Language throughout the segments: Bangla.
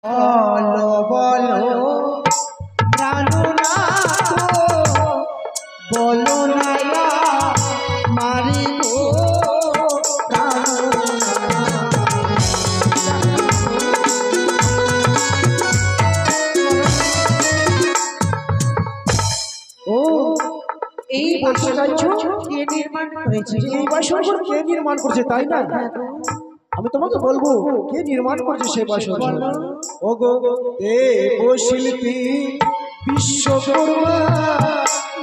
বলো বলো প্রাণনাথ বলো না মারি গো ও এই বলতে চাইছো কে নির্মাণ করেছে? এই বাসর কে নির্মাণ করেছে তাই না? আমি তোমাকে বলবো কে নির্মাণ করেছে সেই বাসর। ও গো দেবশিল্পী বিশ্বকর্মা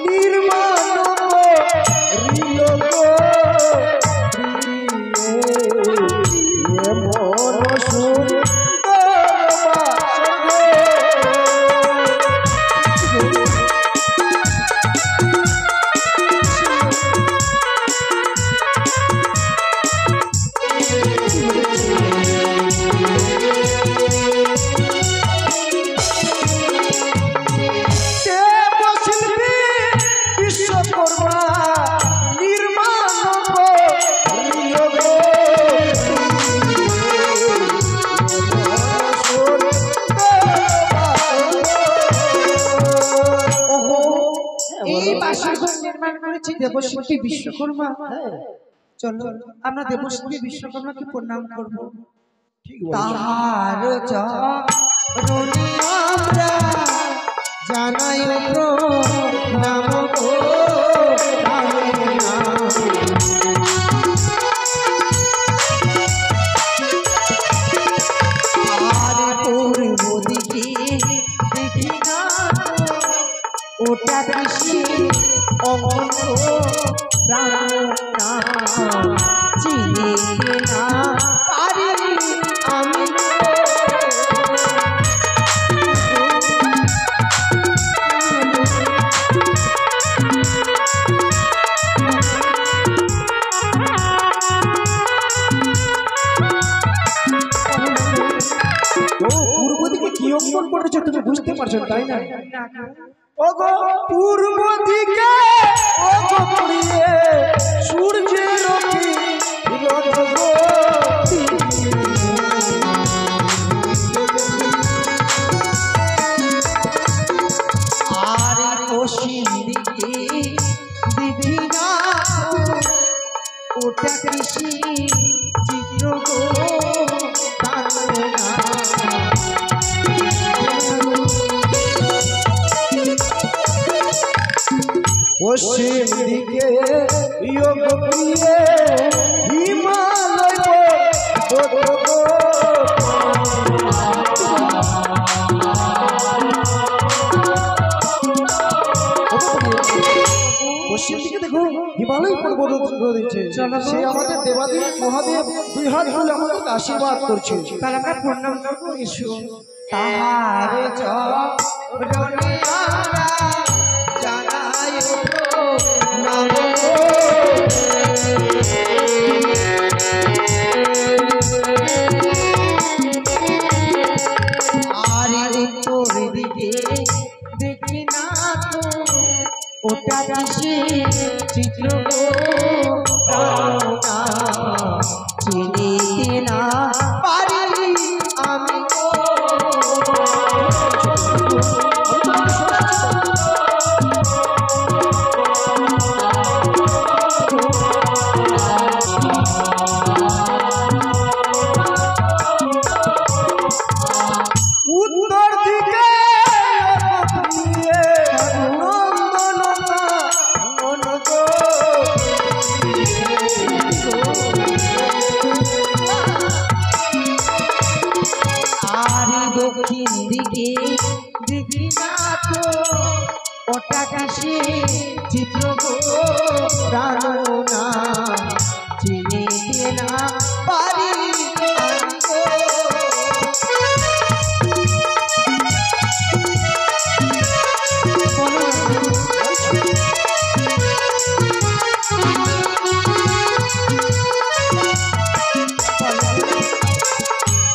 নির্মাণ করিল গো মন সুন্দর দেবশিল্পী বিশ্বকর্মা। চলো আমরা দেবশিল্পী বিশ্বকর্মাকে প্রণাম করবো। তাহার চরণে আমরা জানাই প্রণাম গো আর পূর্ব দিকে দেখি না ওটা কৃষি অমন প্রাণনা চিনি না পারি আমি পূর্ব দিকে কি অঙ্কন করেছো তুমি বুঝতে পারছো তাই না? ওগো পূর্ব দিকে ওগো প্রিয়ে সূর্যের আর পশ্চিম দিকে দেখি না ওটা কৃষি চিত্র গো পশ্চিম দিকে যোগ প্রিয়ে হিমালয় পশ্চিম দিকে দেখো হিমালয় পর্বত রয়েছে। সে আমাদের দেবাদেব মহাদেব দুই হাত তুলে আমাদের আশীর্বাদ করছে। তাহলে আমরা প্রণাম করবো। এসো তাহার চরণে আমরা জানাই প্রণাম আর উত্তর দিকে দেখি না তো ওটা কৃষি চিত্র চিনিতে না পারি আমি উত্তর দিকে দক্ষিণ দিকে দেখি না তো ওটা কাশি চিত্র গো প্রাণনা চিনিতে না পারি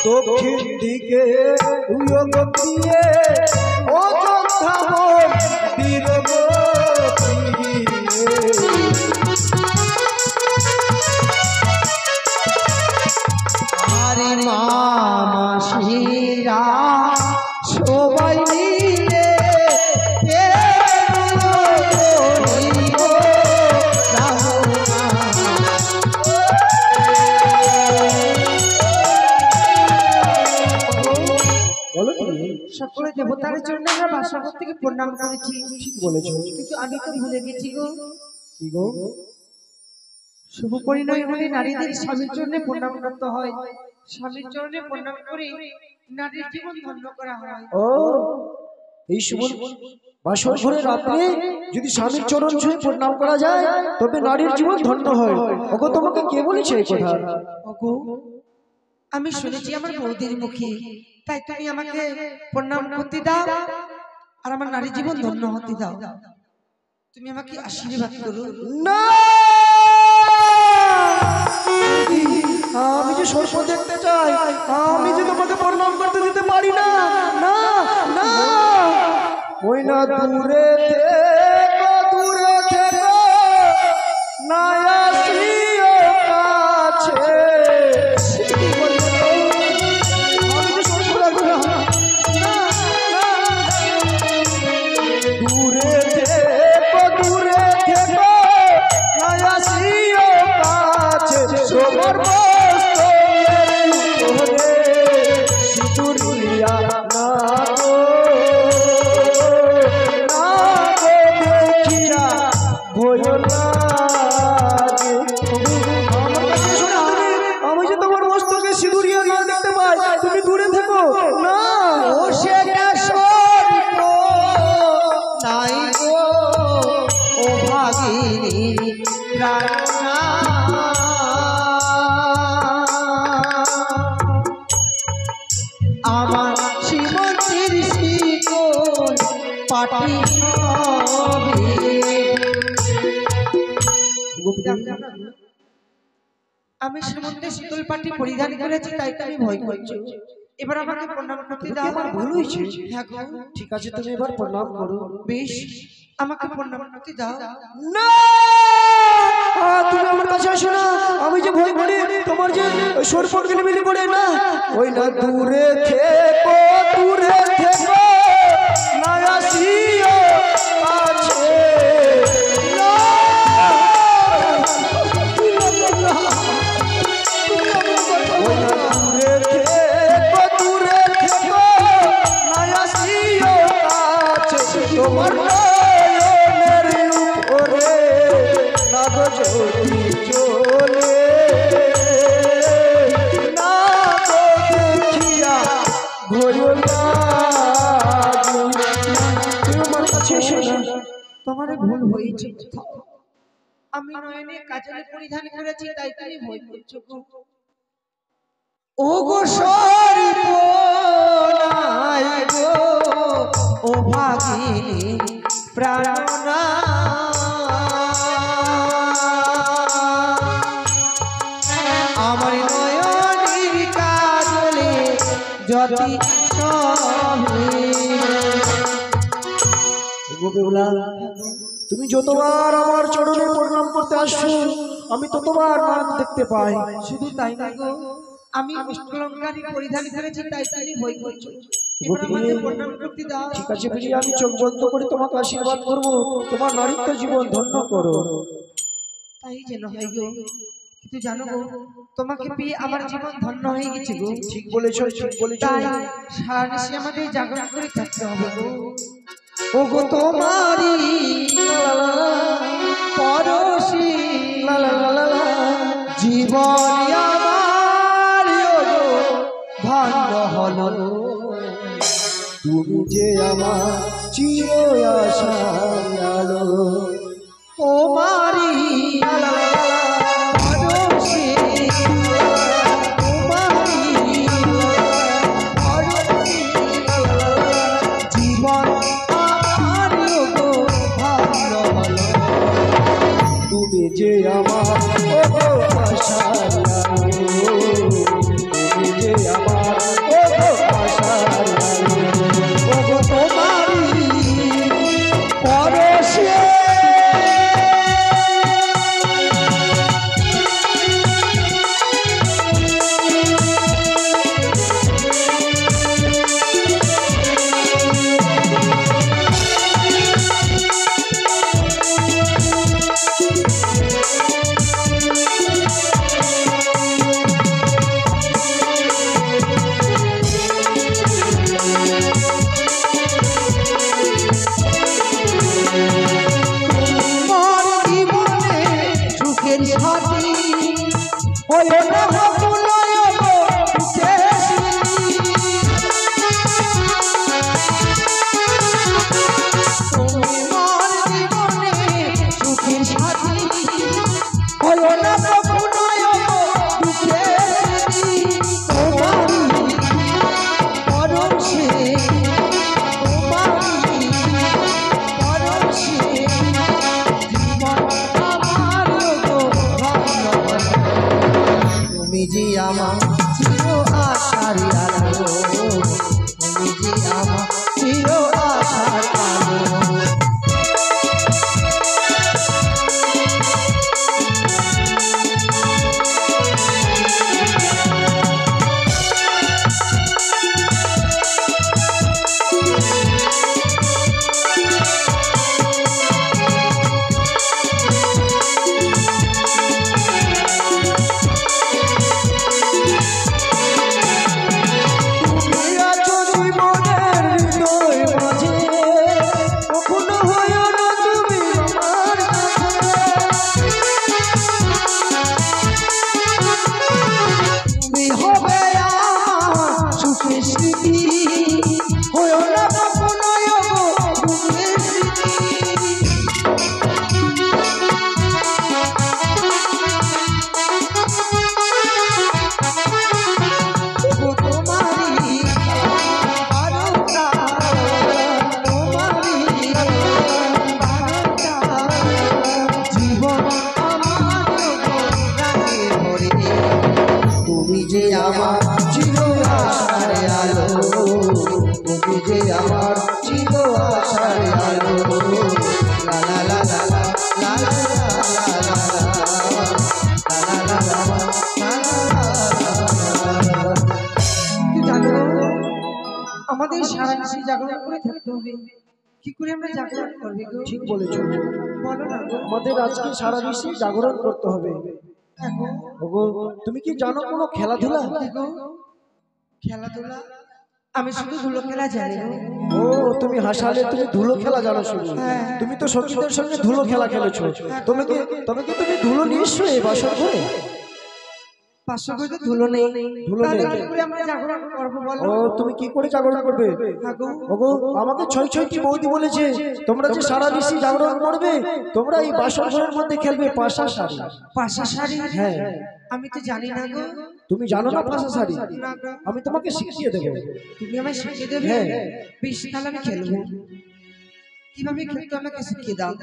দক্ষিণ দিকে যোগ প্রিয়ে অযোধ্যা মন্দির গো আরে মামা শিরা সকলে দেবতার জন্য আমরা বাসাঘর থেকে প্রণাম করেছি। ঠিক বলেছো, কিন্তু আমি তো ভুলে গেছি গো। কি গো? শুভ পরিণয় হলে নারীদের স্বামীর জন্য প্রণাম করতে হয়, স্বামীর চরণে প্রণাম করে নারীর জীবন ধন্য করা হয়। ও এই শুভ বাসর ঘরে রাত্রে যদি স্বামীর চরণ ছুঁয়ে প্রণাম করা যায় তবে নারীর জীবন ধন্য হয়। ওগো তোমাকে কে বলেছে এই কথা? ওগো আমি শুনেছি আমার বৌদির মুখে, তাই তুমি আমাকে প্রণাম করতে দাও আর আমার নারী জীবন ধন্য হতে দাও। তুমি আমাকে আশীর্বাদ করো। না, আমি যে সর্প দেখতে চাই, আমি যে তোমাকে প্রণাম করতে দিতে পারি না। না না, ওই না দূরে থেকো, দূরে থেকো, না আসিও কাছে। আমি যে সর্প লাগবো না। দূরে থেকো, দূরে থেকো, না আসিও কাছে। তোমার আমি যে তোমার মস্তকে সিঁদুরিয়া না দেখতে পাই, তুমি দূরে থেকো না। ও সেটা সর্প নাই গো, ও ভাগিনী প্রাণনা। আমার শ্রীমন্তীর শিকল পাটি আমি শ্রীমন্তের শীতল পাটি পরিধান করেছি, তাই তুমি ভয় করছো। এবার আমাকে প্রণাম করতে দাও। আমার ভুল হয়েছে। হ্যাঁ গো, ঠিক আছে, তুমি এবার প্রণাম করো। বেশ, আমাকে প্রণাম করতে দাও। না, তুমি আমার কাছে আসো না। আমি যে ভয় করি তোমার যে সর্পর গিলিবিলি করে না। ওই না দূরে থেকো, দূরে থেকো, না আসিও কাছে। ওই না দূরে থেকো, দূরে থেকো, না আসিও কাছে। তোমার নয়নের উপরে নাগ জ্যোতি জ্বলে, নাগ দেখিয়া ভয় লাগে। তোমার কাছে এসো না। তোমার ভুল হয়েছে। আমি নয়নে কাজলে পরিধান করেছি, তাই তুমি ভয় করছো গো। ও গো সর্প নাই গো, ও ভাগিনী প্রাণনা। আমার নয়নের কাজলে জ্যোতি সবে। গোপীলা, তুমি যতবার আমার চরণে প্রণাম করতে আসছো আমি ততবার নাক দেখতে পাই। শুধু তাই না গো, আমি অষ্টলঙ্কারী পরিধান করেছি, তাই তুমি ভয় করছো। এবার আমাকে প্রণাম করতে দাও। ঠিক আছে প্রিয়া, আমি চোখ বন্ধ করে তোমাকে আশীর্বাদ করব। তোমার নারীত্ব জীবন ধন্য করো। তাই যেন হয় গো। কিন্তু জানো গো, তোমাকে পেয়ে আমার জীবন ধন্য হয়ে গেছে গো। ঠিক বলেছো, ঠিক বলেছো। তাই সারানিশি আমাদের জাগরণ করে থাকতে হবে গো। ও গো তোমারি পরশি জীবন আমার ধন্য হলো। তুমি যে আমার চির আশার আলো। তোমারি পরশি তোমারি পরশি জীবন আমার গো ভালো হলো। তুমি যে আমার আশার আলো, তুমি যে আমার আশার আলো। ও গো তোমারি পরশি আমার চির আশার আলো, তুমি যে আমার চির আশার আলো। তুমি যে আমার চির আশার আলো, তুমি যে আমার চির আশার আলো। লা লা লা লা লা লা লা জানো আমাদের সারা দেশে জাগরণ করে থাকতে হবে। কি করে আমরা জাগরণ করবে গো? ঠিক বলেছো, বলো না গো। আমাদের আজকে সারা বিশ্বে জাগরণ করতে হবে। ওগো, তুমি কি জানো কোনো খেলাধুলা? খেলাধুলা আমি শুধু ধুলো খেলা জানি গো। ও, তুমি হাসালে তুমি ধুলো খেলা জানো শুধু। তুমি তো সখীদের সঙ্গে ধুলো খেলা খেলেছো। তুমি কি তুমি ধুলো নিয়েছো এই বাসর ঘরে? 500 করে ধুলো নেই। ধুলো নেই। তাহলে কি করে আমরা জাগরণ করব বলো? ও, তুমি কি করে জাগরণ করবে? ওগো, আমাকে 6টি বৌদি বলেছে তোমরা যে সারা বিশ্বে জাগরণ করবে, তোমরা এই বাসর ঘরের মধ্যে খেলবে পাশা শাড়ি। পাশা শাড়ি? হ্যাঁ। আমি তো জানি না গো। তুমি জানো না পাশা শাড়ি? না গো। আমি তোমাকে শিখিয়ে দেবো। তুমি আমায় শিখিয়ে দেবে? হ্যাঁ। বেশ, তাহলে আমি খেলবো। কিভাবে খেলতে আমাকে শিখিয়ে দাও।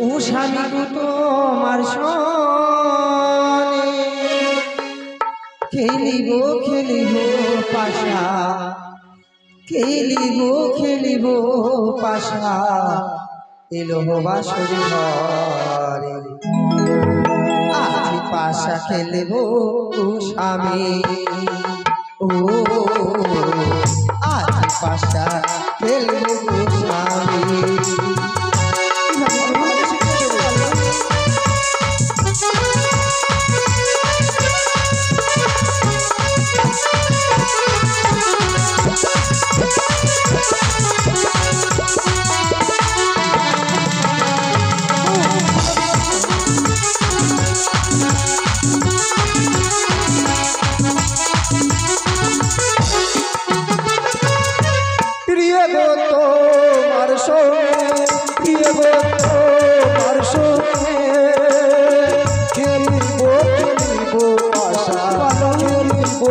ও স্বামী গো তোমার সনে খেলিব খেলিব পাশা, খেলিব পাশা, এলো বাসর ঘরে। আজ পাশা খেলব স্বামী, ও আজ পাশা খেলব স্বামী। প্রিয় গো তোমার সঙ্গে, প্রিয় গো তোমার সঙ্গে খেলিব পাশা,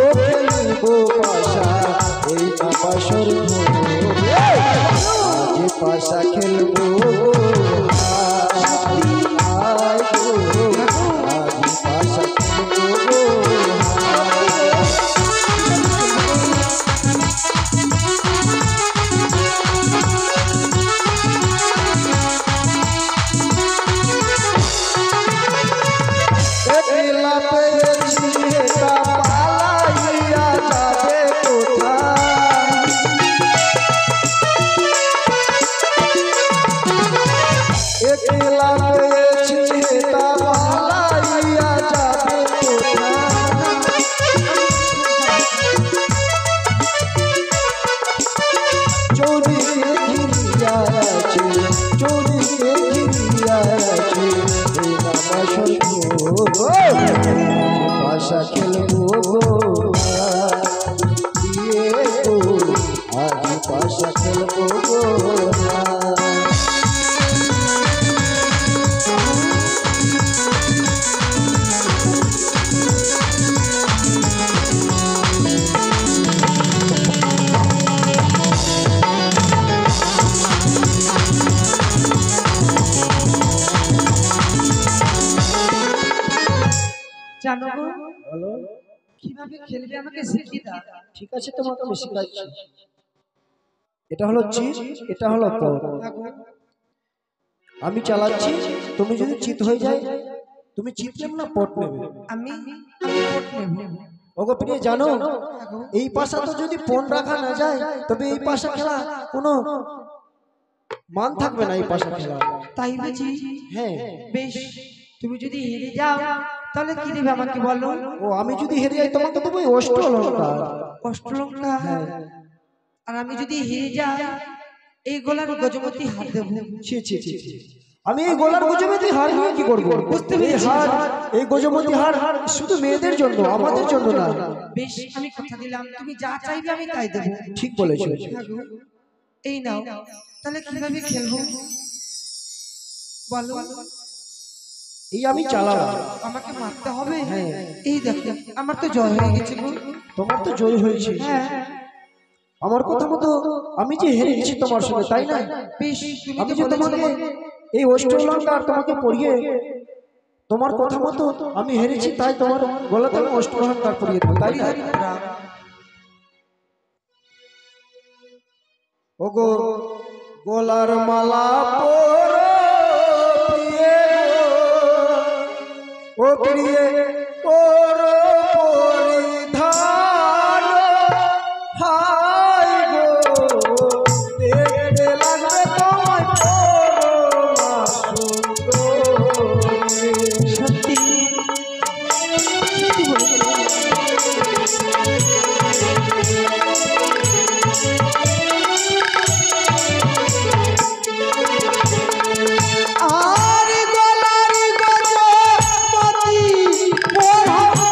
খেলিব পাশা, এই বাসর ঘরে আজ পাশা খেলবো। আজ পাশা খেলবো। একলা পেয়েছি এটা পালাইয়া যাবে কোথায়? কিভাবে খেলবে আমাকে শিখিয়ে দাও। ঠিক আছে, তোমাকে আমি শেখাচ্ছি। এটা হলো চিত, এটা হলো পট। আমি চালাচ্ছি, তুমি যদি চিত হয়ে যায়, তুমি চিত নেবে না পট নেবে? আমি পট নেব। ওগো প্রিয়, জানো এই পাশা তো যদি পণ রাখা না যায়, তবে এই পাশা খেলা কোনো মান থাকবে না। এই পাশা খেলা তাই বুঝি? হ্যাঁ। বেশ, তুমি যদি হেরে যাও তাহলে কি দেবে আমাকে বলো? ও আমি যদি হেরে যাই, তোমাকে দেবো এই অষ্টলঙ্কার। অষ্টলঙ্কা? আর আমি যদি হেরে যাই, এই গলার গজমতি হার দেবো। ছি ছি ছি ছি। আমি এই গলার গজমতি হার নিয়ে কি করবো? এই হার, এই গজমতি হার শুধু মেয়েদের জন্য, আমাদের জন্য না। বেশ, আমি কথা দিলাম, তুমি যা চাইবে আমি তাই দেবো। ঠিক বলেছো। এই নাও, তাহলে কিভাবে খেলবো বলো? এই আমি চালাবো, আমাকে মারতে হবে? হ্যাঁ। এই দেখো, আমার তো জয় হয়ে গেছে গো। তোমার তো জয় হয়েছে। হ্যাঁ। আমার কথা মতো আমি যে হেরে গেছি তোমার সঙ্গে, তাই না? বেশ, তুমি আমি তো যে বলেছিলে। তোমাকে এই অষ্টলঙ্কার তোমাকে পড়িয়ে, তোমার কথা মতো আমি হেরেছি, তাই তোমার গলাতে আমি অষ্টলঙ্কার পড়িয়ে দেবো, তাই না? ওগো গলার মালা পরো প্রিয়ে গো, ও প্রিয়ে করো পরিধান, হাই গো দেখতে লাগবে তোমায় পরমা সুন্দরী। সত্যি সত্যি বলেছো। আর গলার গজমতি পরাবো,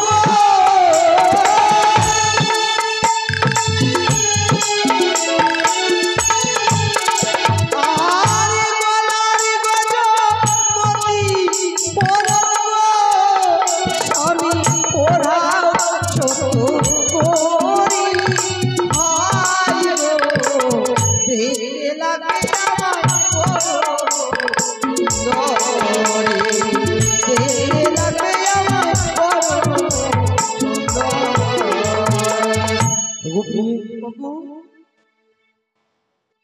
আর গলার গজমতি পরাবো, আমি পরাও ছোট করি, হায় গো দেখতে লাগে আমার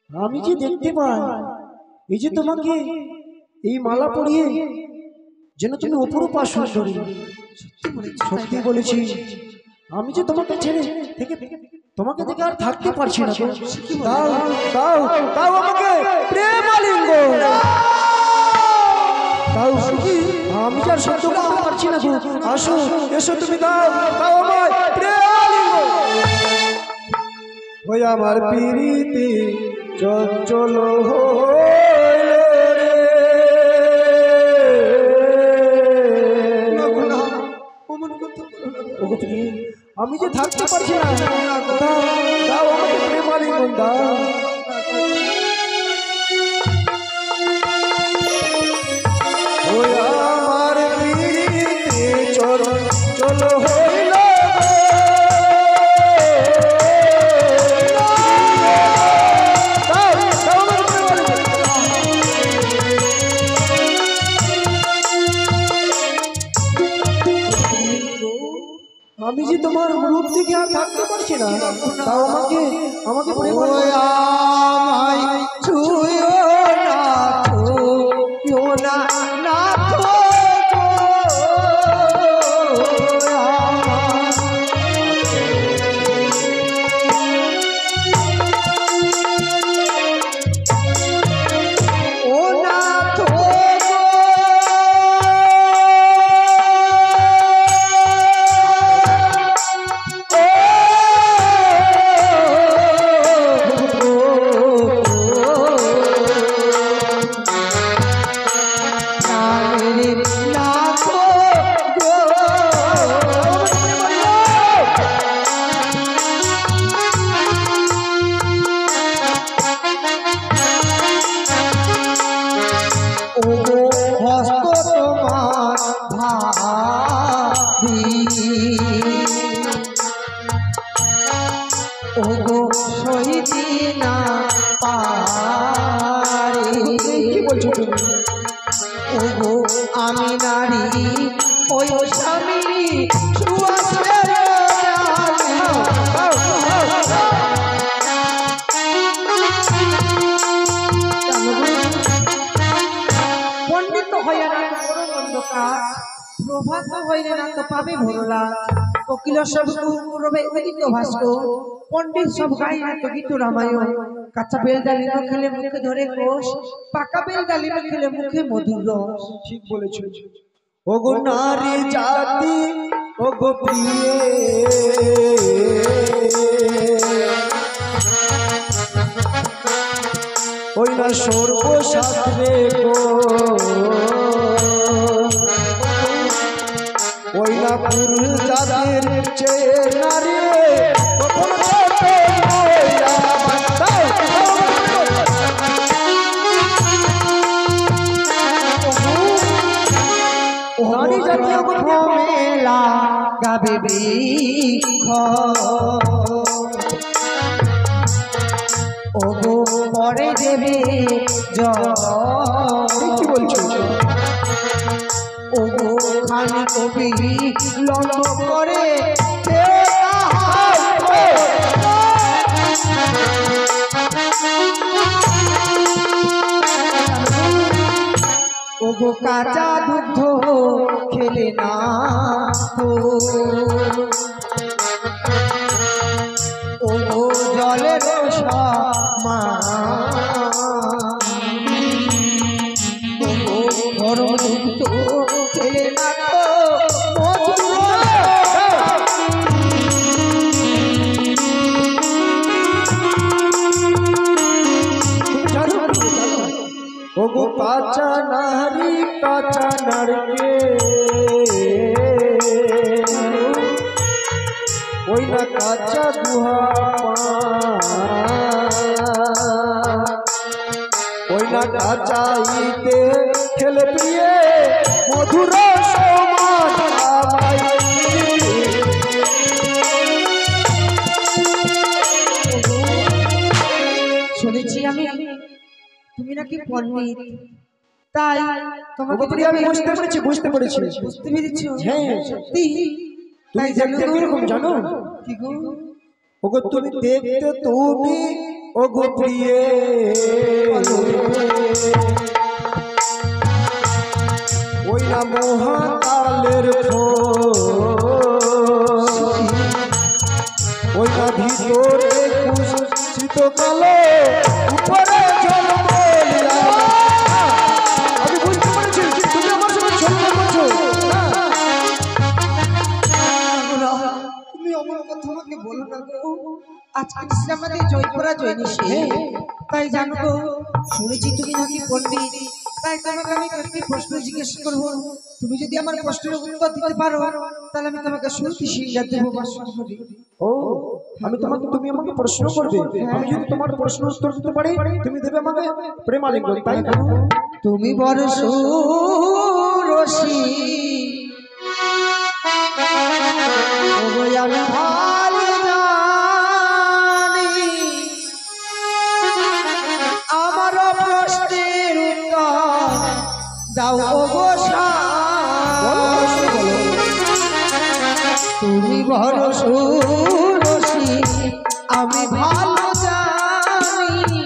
আমি যে দেখতে পাই, এই যে তোমাকে এই মালা পরিয়ে যেন তুমি অপরূপা সুন্দরী। সত্যি বলেছি, আমি যে তোমাকে ছেড়ে থেকে তোমাকে দেখে আর থাকতে পারছি না। দাও দাও দাও আমাকে প্রেম আলিঙ্গ দাও। আমি যে আর সহ্য করতে পারছি না গো। আসো, এসো, তুমি দাও দাও আমায় প্রেম আলিঙ্গ। ওই আমার প্রীতি চঞ্চল হইল রে, আমি যে থাকতে পারছি না। দাও দাও আমাকে প্রেম আলিঙ্গন দাও। ওই আমার প্রীতি চঞ্চল হইল আমি যে তোমার রূপ থেকে আর থাকতে পারছি না। তাও আমাকে আমাকে প্রেম আমায় ছুঁয়ো না, ছুঁয়ো না, না তো ও না তো ওগো সইতে না পারি। কি বলছো তুমি? ওগো আমি নারী, ওই স্বামী সুয়াসে প্রভাত হইলে না তো পাবে ভরলা কোকিল সব রবে উদিত ভাস্ক পণ্ডিত সব গাই না তো গীত রামায়ণ কাঁচা বেল ডালিম খেলে মুখে ধরে কোষ পাকা বেল ডালিম খেলে মুখে মধুর রস। ঠিক বলেছো। ওগো নারী জাতি ওগো প্রিয়ে ওই না সর্বশাস্ত্রে গো ওই না পুরুষ জাতির চেয়ে নারী কখন ছোট হইয়া বাঁচতাও। নারী জাতীয় মেলা গাবে বৃক্ষ ওগো পরে দেবে কি বলছো? ওগো খানি কবি লল করে ওগো কাঁচা দুগ্ধ খেলে না তো ওগো জলের মা ওগো গরম দুগ্ধ খেলে না তো ওগো কাঁচা নারকে ওই না কাঁচা গুহা ওই না কাঁচা ইতে খেলে প্রিয়ে মধুর সমান আমায়। শুনেছি আমি তুমি নাকি পণ্ডিত তাই তোমাকে ওগো প্রিয়া, আমি বুঝতে পেরেছি। বুঝতে পেরেছো? হ্যাঁ। সত্যি তাই তুমি দেখতে কিরকম জানো? কি গো? ওগো তুমি দেখতে তুমি ওগো প্রিয়ে ওই না মহাকালের ওই না ভিতরে কুশিত কালো উপরে ঝলমলিয়া। আমি বুঝতে পেরেছি তুমি আমার সঙ্গে ছলনা করছো। তুমি অমন কথা আমাকে বলো না গো। আজকে ছিল আমাদের জয়পুরা জয়নিশে তাই জানো গো শুনেছি তুমি নাকি পণ্ডিত তাই তোমাকে আমি একটি প্রশ্ন জিজ্ঞেস করব তুমি যদি আমার প্রশ্নের উত্তর দিতে পারো তাহলে আমি তোমাকে সুরতি সিংহার দেবো বাসন করি। ও তুমি আমাকে প্রশ্ন করবে, আমি যদি তোমার প্রশ্ন উত্তর দিতে পারি তুমি দেবে আমাকে প্রেমালিঙ্গন, তাই না? তুমি বড় সুরসী আমি ভালো জানি আমার প্রশ্নের উত্তর দাও গো তুমি বড় সুরসী আমি ভালো জানি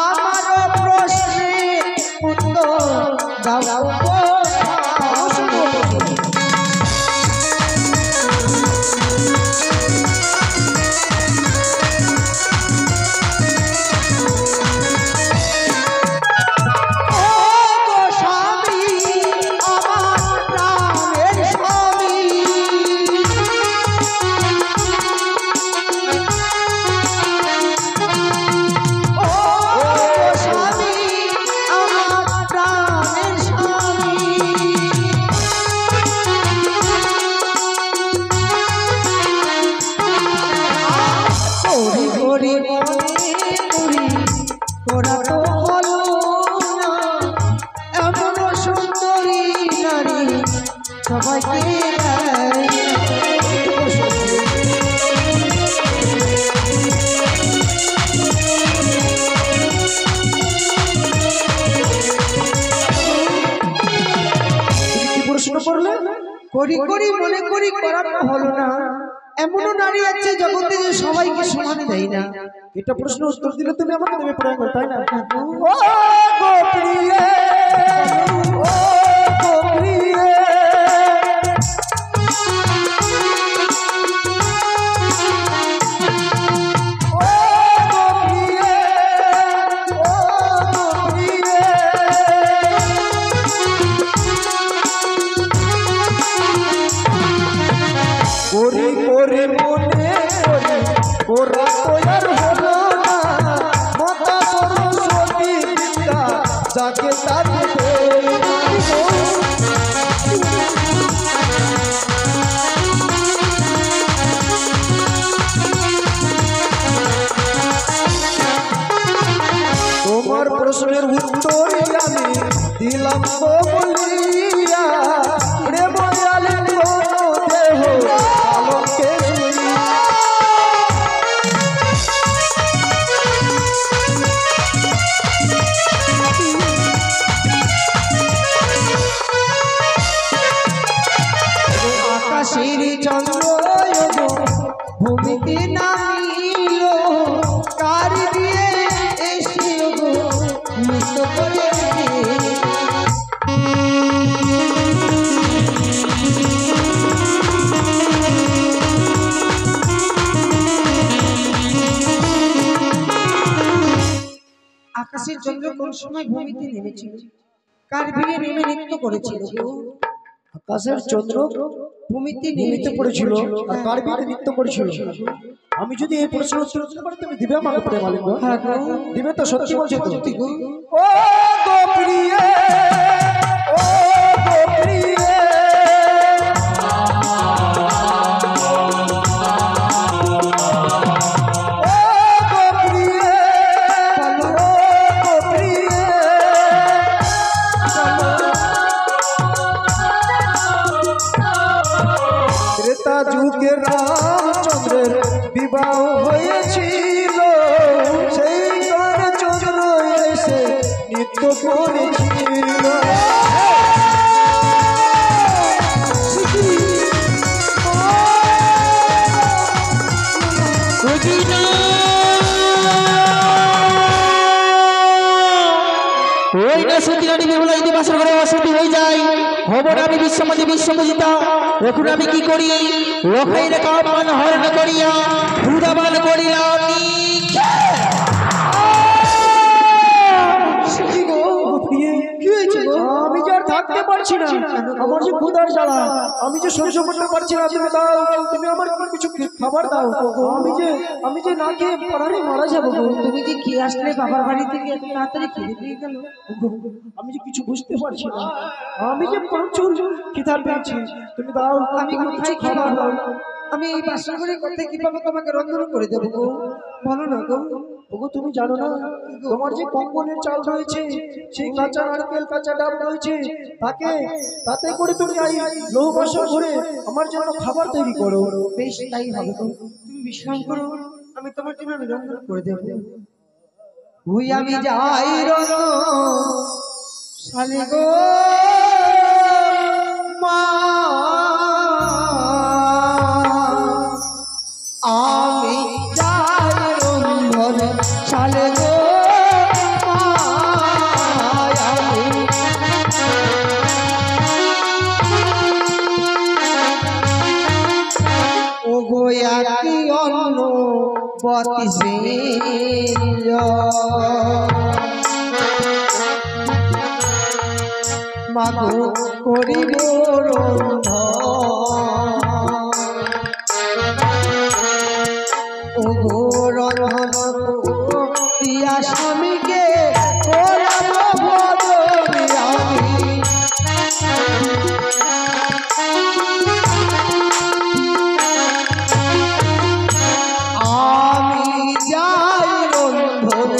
আমার প্রশ্নের উত্তর দাও গো করি মনে করি করাটা হলো না। এমনও নারী আছে জগতে যে সবাইকে সমান দেয় না। এটা প্রশ্ন উত্তর দিলে তুমি আমাকে দেবে প্রেমালিঙ্গন, তাই না? ও গো প্রিয়ে, ও গো প্রিয়ে দিলাম গো বলিয়া প্রেম আলে দেহ আলোকে ছুঁইয়া। আকাশের চন্দ্র ভূমিতে নামিল কার দিয়ে এসে মিত করে আকাশের চন্দ্র কোন সময় ভূমিতে নেমেছিল কার ভিড়ে নেমে নৃত্য করেছিল আকাশের চন্দ্র ভূমিতে নৃত্য করেছিল আর কার বিয়েতে নৃত্য করেছিল। আমি যদি এই প্রশ্নের উত্তর দিতে পারি তুমি দিবে আমাকে প্রেম আলিঙ্গ? হ্যাঁ গো। দিবে তো? সত্যি বলছো তো? সত্যি গো। ও গো প্রিয়ে, ও গো প্রিয়ে, যুগে রামচন্দ্রের বিবাহ হয়েছিল, সেই কারণে চন্দ্র এসে নৃত্য করেছিল। ওই না সতীরানী বিমলা যদি বাসর ঘরে অসতী হয়ে যায়, খবর আমি বিশ্বমতি বিশ্বমজিতা। এখন আমি কি করি? লোকাইলে কামান হরণ করিয়া ক্ষুদাবান করিলাম। আমি যে আর থাকতে পারছি না, আমার যে ক্ষুধার জ্বালা, আমি যে সহ্য করতে পারছি না। তুমি দাও, তুমি আমার কিছু খাবার দাও। আমি যে না খেয়ে প্রাণে মারা যাবো। তুমি যে কি আসলে বাবার বাড়ি থেকে এত তাড়াতাড়ি খিদে পেয়ে গেল? আমি যে কিছু বুঝতে পারছি না, আমি যে প্রচুর খিদার পেয়েছি। তুমি দাও, আমি কিছু খাবার দাও। আমি এই বাসা করে কোথায় কিভাবে তোমাকে রন্ধন করে দেবো গো? বলো না গো। ওগো তুমি জানো না, তোমার যে কম্বলের চাল রয়েছে, সেই কাঁচা নারকেল কাঁচা ডাব রয়েছে, তাতে করে তুমি লৌহ বাসন করে আমার জন্য খাবার তৈরি করো। বেশ তাই হবে গো। তুমি বিশ্রাম করো, আমি তোমার জন্য রন্ধন করে দেবো। ওই আমি যাই রন্ধন শালি গো মা, আমি যাই রন্ধন শালি গো মা, ও গোয়া কি অন্য বতিসে মাগো করিব রন্ধন, ও গো রন্ধন প্রিয়া স্বামীকে করাব বদলি আমি। আমি যাই রন্ধন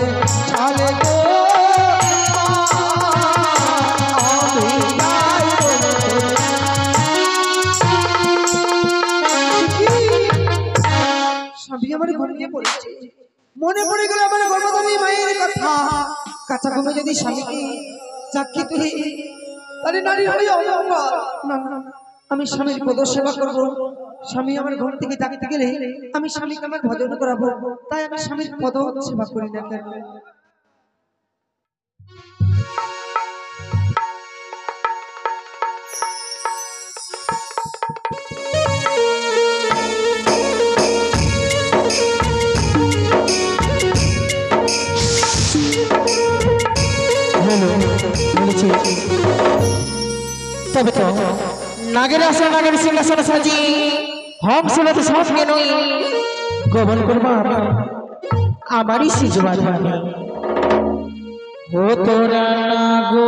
শালে গো আমি যাই রন্ধন। স্বামী আমার ঘুমিয়ে পড়েছে, মনে পড়ে গেল আমার গর্ভধারী মায়ের কথা। কাঁচা ঘুমে যদি স্বামীকে চাকরি তুলি তাহলে নারী হবে অমঙ্গল। না না, আমি স্বামীর পদ সেবা করবো। স্বামী আমার ঘর থেকে ডাকতে গেলে আমি স্বামীকে আমার ভজন করাবো, তাই আমি স্বামীর পদ সেবা করি না কেন? তবে তো নাগের আসন নাগের সিংহাসন সাজি হংসলতে সঙ্গে নই গমন করবো আমারই সিজবাদ ও তোরা গো